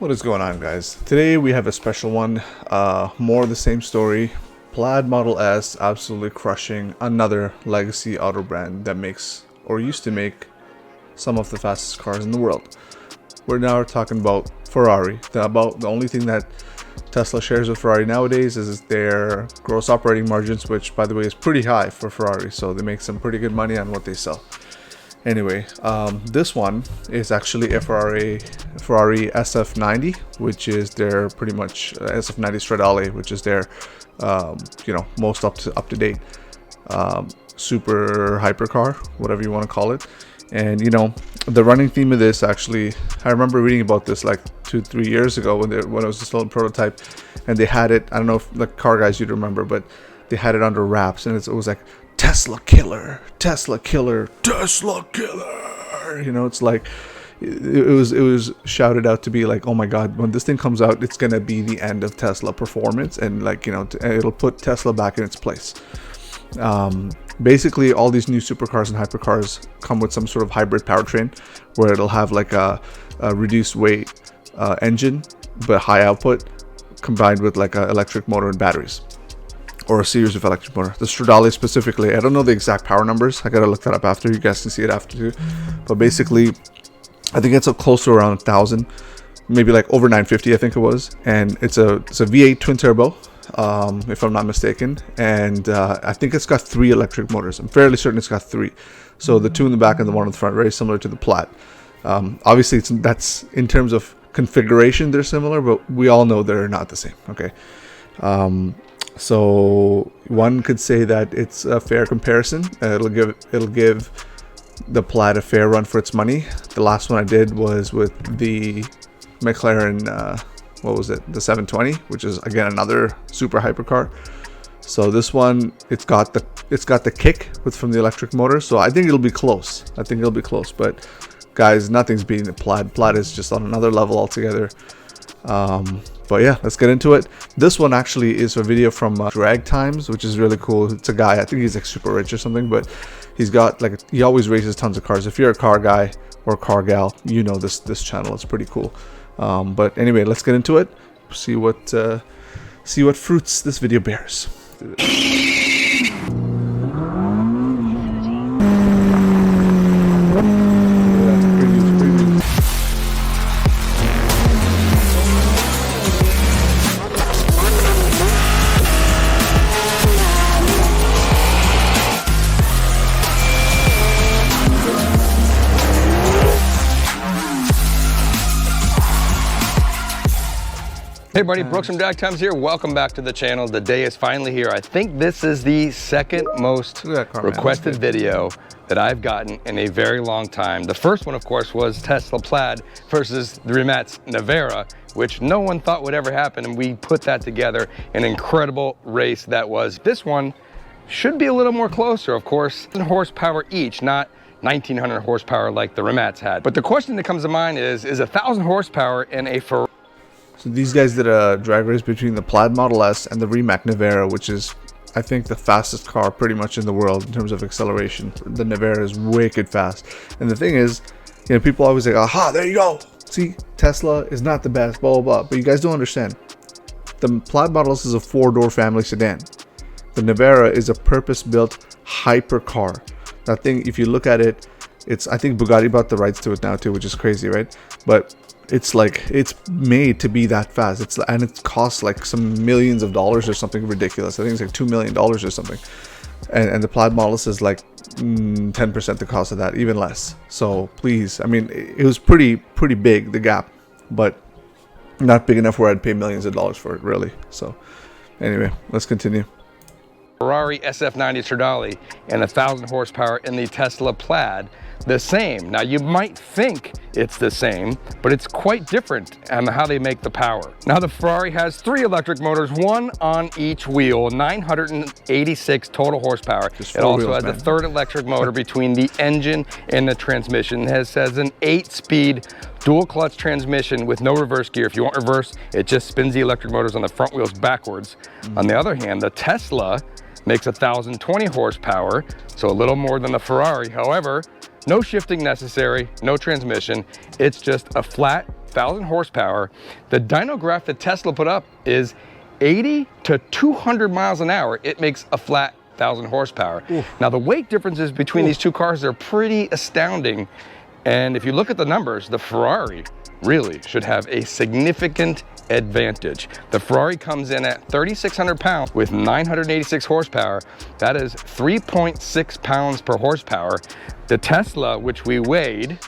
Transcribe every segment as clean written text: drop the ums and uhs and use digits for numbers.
What is going on, guys? Today we have a special one, more of the same story. Plaid Model S absolutely crushing another legacy auto brand that makes, or used to make, some of the fastest cars in the world. We're now talking about Ferrari. The only thing that Tesla shares with Ferrari nowadays is their gross operating margins, which by the way is pretty high for Ferrari, so they make some pretty good money on what they sell. Anyway, this one is actually a Ferrari SF90, which is their pretty much SF90 Stradale, which is their most up to date super hypercar, whatever you want to call it. And the running theme of this, actually, I remember reading about this like 2-3 years ago when it was still a prototype, and they had it. I don't know if the car guys you'd remember, but they had it under wraps, and it was like Tesla killer, Tesla killer, Tesla killer. It's like it was shouted out to be like, oh my god, when this thing comes out, it's gonna be the end of Tesla performance, and it'll put Tesla back in its place. Basically, all these new supercars and hypercars come with some sort of hybrid powertrain, where it'll have like a reduced weight engine but high output, combined with like an electric motor and batteries, or a series of electric motor. The Stradale specifically, I don't know the exact power numbers. I gotta look that up after. You guys can see it after too. But basically, I think it's close to around 1,000, maybe like over 950, I think it was. And it's a V8 twin turbo, if I'm not mistaken. And I think it's got 3 electric motors. I'm fairly certain it's got 3. So the 2 in the back and the 1 in the front, very similar to the Plaid. Obviously, that's in terms of configuration, they're similar, but we all know they're not the same. Okay. So one could say that it's a fair comparison. It'll give the Plaid a fair run for its money. The last one I did was with the McLaren, what was it? The 720, which is again another super hypercar. So this one, it's got the kick from the electric motor. So I think it'll be close. But guys, nothing's beating the Plaid. Plaid is just on another level altogether. But yeah, let's get into it. This one actually is a video from Drag Times, which is really cool. It's a guy, I think he's like super rich or something, but he's got he always races tons of cars. If you're a car guy or car gal, you know this channel. It's pretty cool. But anyway, let's get into it. See what fruits this video bears. Hey everybody, Brooks from Drag Times here. Welcome back to the channel. The day is finally here. I think this is the second most requested video that I've gotten in a very long time. The first one, of course, was Tesla Plaid versus the Rimac Nevera, which no one thought would ever happen, and we put that together. An incredible race that was. This one should be a little more closer, of course. 1,000 horsepower each, not 1,900 horsepower like the Rimac had. But the question that comes to mind is 1,000 horsepower in a Ferrari? So these guys did a drag race between the Plaid Model S and the Rimac Nevera, which is, I think, the fastest car pretty much in the world in terms of acceleration. The Nevera is wicked fast. And the thing is, people always say, aha, there you go. See, Tesla is not the best, blah, blah, blah. But you guys don't understand. The Plaid Model S is a 4-door family sedan. The Nevera is a purpose-built hypercar. That thing, if you look at it, I think Bugatti bought the rights to it now too, which is crazy, right? But it's made to be that fast. And it costs like some millions of dollars or something ridiculous. I think it's like $2 million or something. And the Plaid Model S is like 10% the cost of that, even less. So please, I mean, it was pretty big, the gap, but not big enough where I'd pay millions of dollars for it, really. So anyway, let's continue. Ferrari SF90 Stradale and 1,000 horsepower in the Tesla Plaid, the same. Now you might think it's the same, but it's quite different on how they make the power. Now the Ferrari has 3 electric motors, 1 on each wheel, 986 total horsepower. It also has a 3rd electric motor between the engine and the transmission. It has an 8-speed dual clutch transmission with no reverse gear. If you want reverse, it just spins the electric motors on the front wheels backwards. On the other hand, the Tesla makes 1,020 horsepower, so a little more than the Ferrari. However, no shifting necessary, no transmission. It's just a flat 1,000 horsepower. The dyno graph that Tesla put up is 80 to 200 miles an hour. It makes a flat 1,000 horsepower. Oof. Now the weight differences between these two cars are pretty astounding. And if you look at the numbers, the Ferrari really should have a significant advantage. The Ferrari comes in at 3,600 pounds with 986 horsepower. That is 3.6 pounds per horsepower. The Tesla, which we weighed,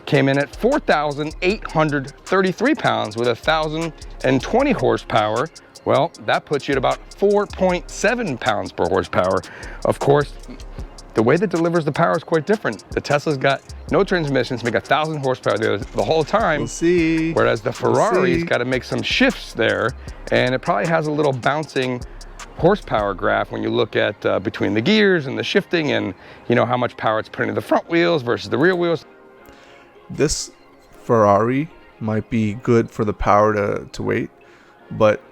came in at 4,833 pounds with 1,020 horsepower. Well, that puts you at about 4.7 pounds per horsepower. Of course, the way that delivers the power is quite different. The Tesla's got no transmissions, make 1,000 horsepower there the whole time. We'll see. Whereas the Ferrari's got to make some shifts there, and it probably has a little bouncing horsepower graph when you look at between the gears and the shifting, and you know how much power it's putting into the front wheels versus the rear wheels. This Ferrari might be good for the power to weight, but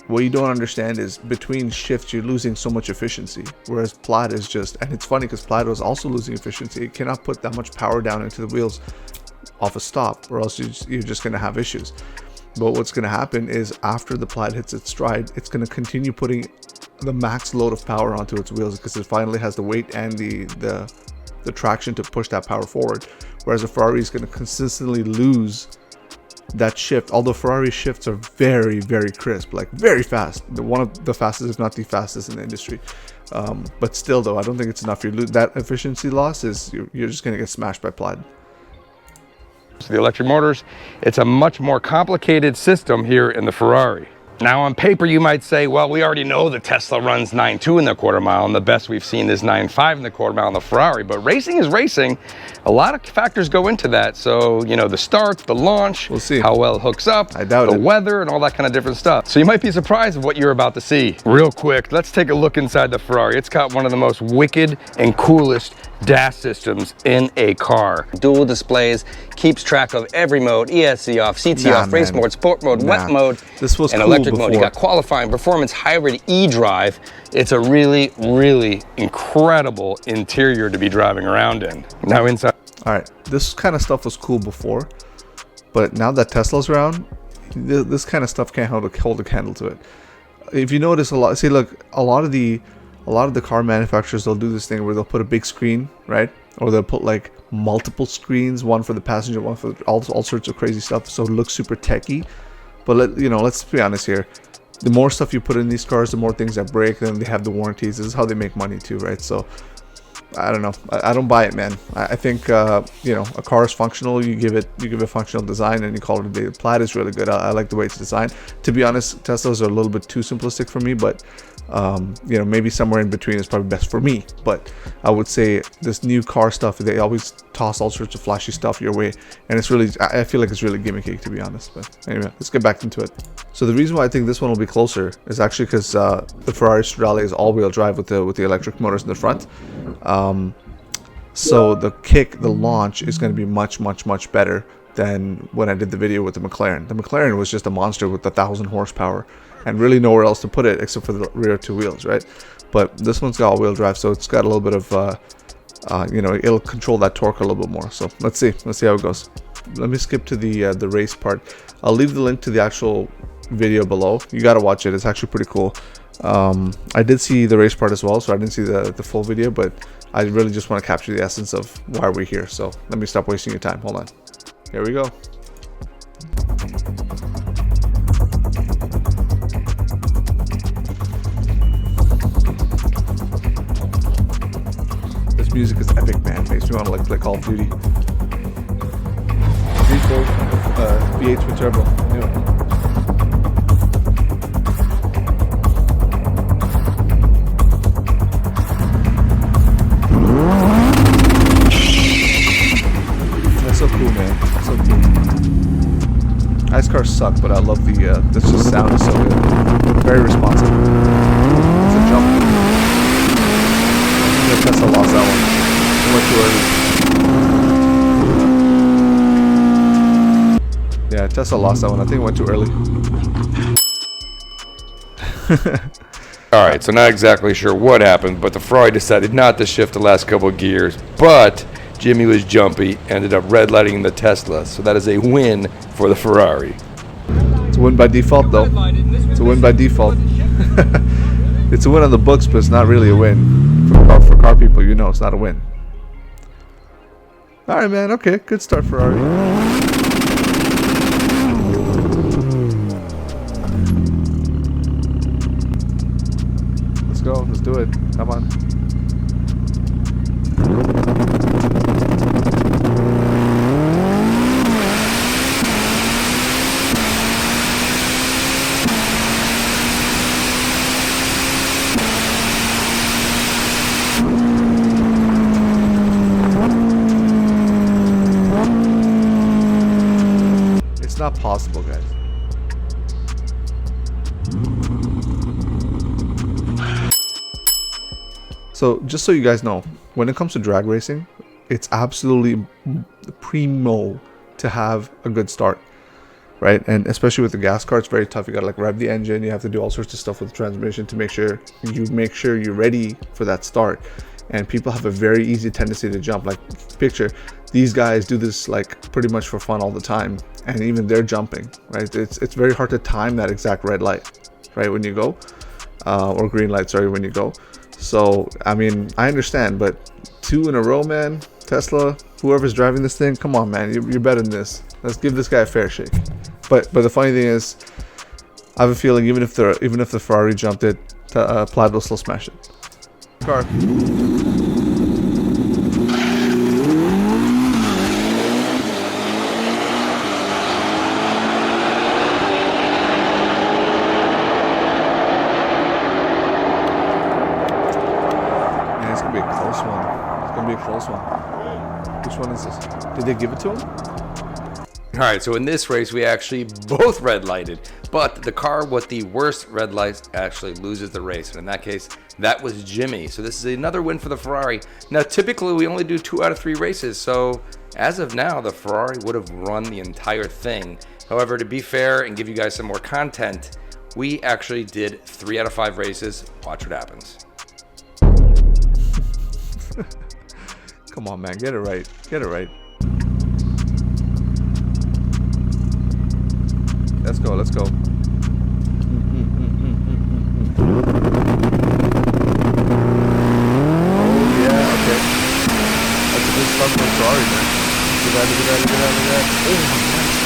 what you don't understand is between shifts you're losing so much efficiency, whereas Plaid is just, and it's funny because Plaid was also losing efficiency. It cannot put that much power down into the wheels off a stop, or else you're just going to have issues. But what's going to happen is after the Plaid hits its stride, it's going to continue putting the max load of power onto its wheels because it finally has the weight and the traction to push that power forward, whereas a Ferrari is going to consistently lose that shift. Although Ferrari shifts are very, very crisp, like very fast, one of the fastest, if not the fastest in the industry, but still though, I don't think it's enough. You lose that efficiency loss, is you're just going to get smashed by Plaid. The electric motors, it's a much more complicated system here in the Ferrari. Now on paper you might say, well, we already know the Tesla runs 9.2 in the quarter mile, and the best we've seen is 9.5 in the quarter mile in the Ferrari, but racing is racing. A lot of factors go into that. So, you know, the start, the launch, we'll see how well it hooks up, I doubt the it. weather, and all that kind of different stuff. So you might be surprised at what you're about to see. Real quick, let's take a look inside the Ferrari. It's got one of the most wicked and coolest DAS systems in a car. Dual displays, keeps track of every mode: ESC off, CT off, race mode, sport mode, wet mode, this was and cool electric before. mode. You got qualifying, performance, hybrid, e-drive. It's a really, really incredible interior to be driving around in. Now inside. All right, this kind of stuff was cool before, but now that Tesla's around, this kind of stuff can't hold a candle to it. If you notice a lot, see, look, a lot of the car manufacturers, they'll do this thing where they'll put a big screen, right? Or they'll put like multiple screens, one for the passenger, one for all sorts of crazy stuff, so it looks super techy. But let's be honest here. The more stuff you put in these cars, the more things that break. Then they have the warranties. This is how they make money too, right? So I don't know. I don't buy it, man. I think a car is functional. You give it functional design and you call it a day. Plaid is really good. I like the way it's designed. To be honest, Teslas are a little bit too simplistic for me, but maybe somewhere in between is probably best for me. But I would say this new car stuff, they always toss all sorts of flashy stuff your way, and it's really, I feel like it's really gimmicky, to be honest. But anyway, let's get back into it. So the reason why I think this one will be closer is actually because the Ferrari Stradale is all-wheel drive with the electric motors in the front. So the launch is going to be much better than when I did the video with the McLaren. The McLaren was just a monster with 1,000 horsepower and really nowhere else to put it except for the rear two wheels, right? But this one's got all-wheel drive, so it's got a little bit of it'll control that torque a little bit more. So let's see how it goes. Let me skip to the race part. I'll leave the link to the actual video below. You got to watch it. It's actually pretty cool. I did see the race part as well, so I didn't see the full video, but I really just want to capture the essence of why we're here. So let me stop wasting your time. Hold on. Here we go. This music is epic, man. Makes me want to like play Call of Duty. V8 twin turbo. I knew it. So cool, man. So cool. Ice cars suck, but I love this just sound is so good. Very responsive. It's a jump. I think Tesla lost that one. It went too early. Yeah, Tesla lost that one. I think it went too early. All right, so not exactly sure what happened, but the Ferrari decided not to shift the last couple of gears, but Jimmy was jumpy, ended up red lighting the Tesla. So that is a win for the Ferrari. It's a win by default, though. It's a win by default. It's a win on the books, but it's not really a win. For car people, you know it's not a win. Alright, man. Okay, good start, Ferrari. Let's go. Let's do it. Come on. It's not possible, guys. So, just so you guys know, when it comes to drag racing, it's absolutely primo to have a good start, right? And especially with the gas car, it's very tough. You gotta like rev the engine. You have to do all sorts of stuff with the transmission to make sure you're ready for that start. And people have a very easy tendency to jump. Like, picture these guys do this like pretty much for fun all the time, and even they're jumping, right? It's very hard to time that exact red light, right, when you go, or green light, sorry, when you go. So, I mean, I understand, but 2 in a row, man. Tesla, whoever's driving this thing, come on, man, you're better than this. Let's give this guy a fair shake. But the funny thing is, I have a feeling even if the Ferrari jumped it, Plaid will still smash it. Car. It's gonna be a close one. It's gonna be a close one. Which one is this? Did they give it to him? All right, so in this race, we actually both red lighted, but the car with the worst red lights actually loses the race. And in that case, that was Jimmy. So this is another win for the Ferrari. Now, typically we only do 2 out of 3 races. So as of now, the Ferrari would have run the entire thing. However, to be fair and give you guys some more content, we actually did 3 out of 5 races. Watch what happens. Come on, man, get it right. Get it right. Let's go, let's go. Oh yeah, okay. That's a good start for Ferrari, man. Look at that, look at that, look at that, look at that. Oh my god, it's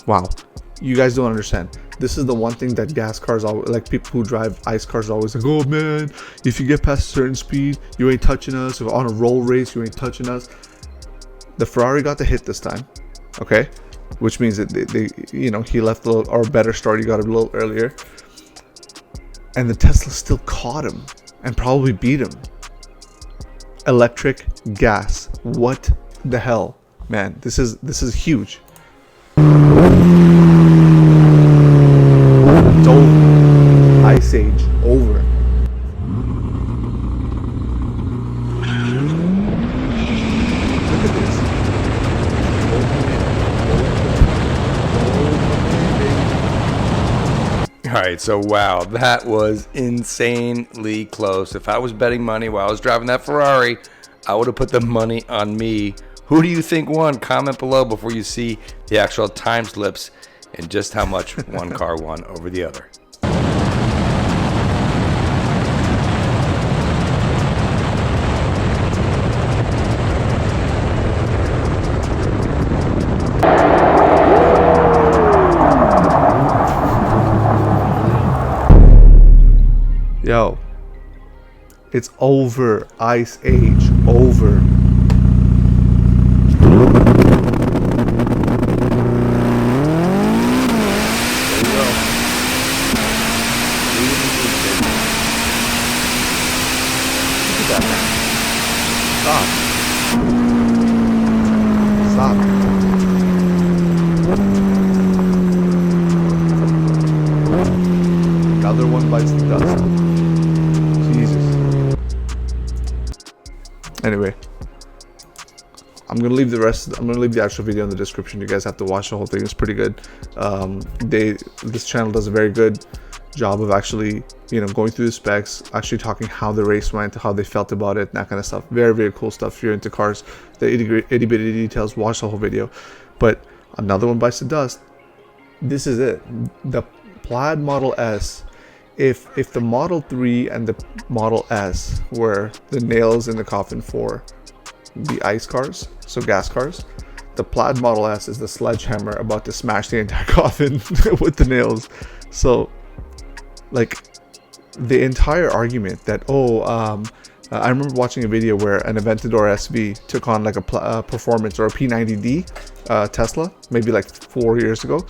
wow. You guys don't understand. This is the one thing that gas cars always, like people who drive ice cars, always like, oh man, if you get past a certain speed, you ain't touching us. If on a roll race, you ain't touching us. The Ferrari got the hit this time, okay, which means that they you know, he left a little, or better start. He got a little earlier, and the Tesla still caught him and probably beat him. Electric gas, what the hell, man? This is huge. It's over. Ice Age over. Look at this. All right, so wow, that was insanely close. If I was betting money while I was driving that Ferrari, I would have put the money on me. Who do you think won? Comment below before you see the actual time slips and just how much one car won over the other. Yo, it's over. Ice Age over. Stop. Stop. Another one bites the dust. Jesus. Anyway. I'm gonna leave the actual video in the description. You guys have to watch the whole thing. It's pretty good. This channel does a very good job of actually, you know, going through the specs, actually talking how the race went, how they felt about it, and that kind of stuff. Very, very cool stuff. If you're into cars, the itty bitty details, watch the whole video. But another one bites the dust. This is it. The Plaid Model S. If the Model 3 and the Model S were the nails in the coffin for the ICE cars, so gas cars, the Plaid Model S is the sledgehammer about to smash the entire coffin with the nails. So, like, the entire argument that, I remember watching a video where an Aventador SV took on like a performance or a P90D Tesla, maybe like 4 years ago,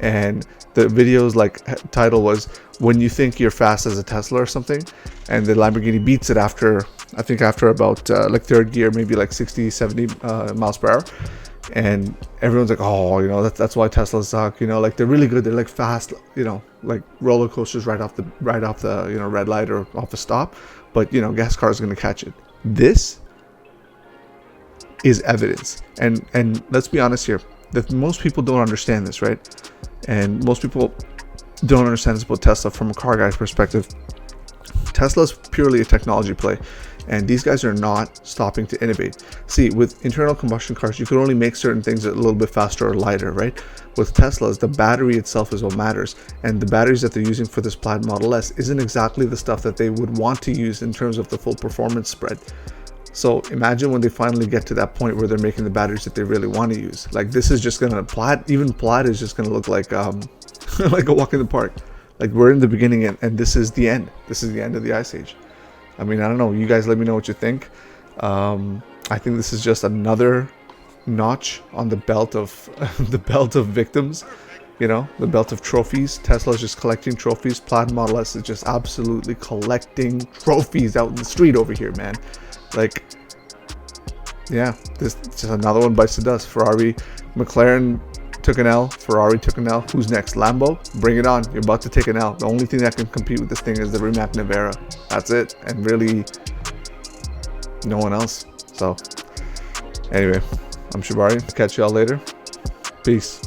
and the video's like title was "When You Think You're Fast as a Tesla" or something, and the Lamborghini beats it after, I think after about like third gear, maybe like 60-70 miles per hour. And everyone's like, oh, you know, that's why Teslas suck, you know, like they're really good, they're like fast, you know, like roller coasters right off the you know, red light or off a stop, but you know, gas cars are going to catch it. This is evidence, and let's be honest here, that most people don't understand this, right? And most people don't understand this about Tesla from a car guy's perspective. Tesla's purely a technology play, and these guys are not stopping to innovate. See, with internal combustion cars, you can only make certain things a little bit faster or lighter, right? With Teslas, the battery itself is what matters, and the batteries that they're using for this Plaid Model S isn't exactly the stuff that they would want to use in terms of the full performance spread. So imagine when they finally get to that point where they're making the batteries that they really want to use. Like, this is just gonna, Plaid is just gonna look like like a walk in the park. Like, we're in the beginning, and this is the end. This is the end of the Ice Age. I mean, I don't know. You guys let me know what you think. I think this is just another notch on the belt of victims. You know, the belt of trophies. Tesla's just collecting trophies. Plaid Model S is just absolutely collecting trophies out in the street over here, man. Like, yeah, this is just another one bites the dust. McLaren took an L. Ferrari took an L. Who's next? Lambo? Bring it on. You're about to take an L. The only thing that can compete with this thing is the Rimac Nevera. That's it. And really, no one else. So, anyway, I'm Shibari. Catch y'all later. Peace.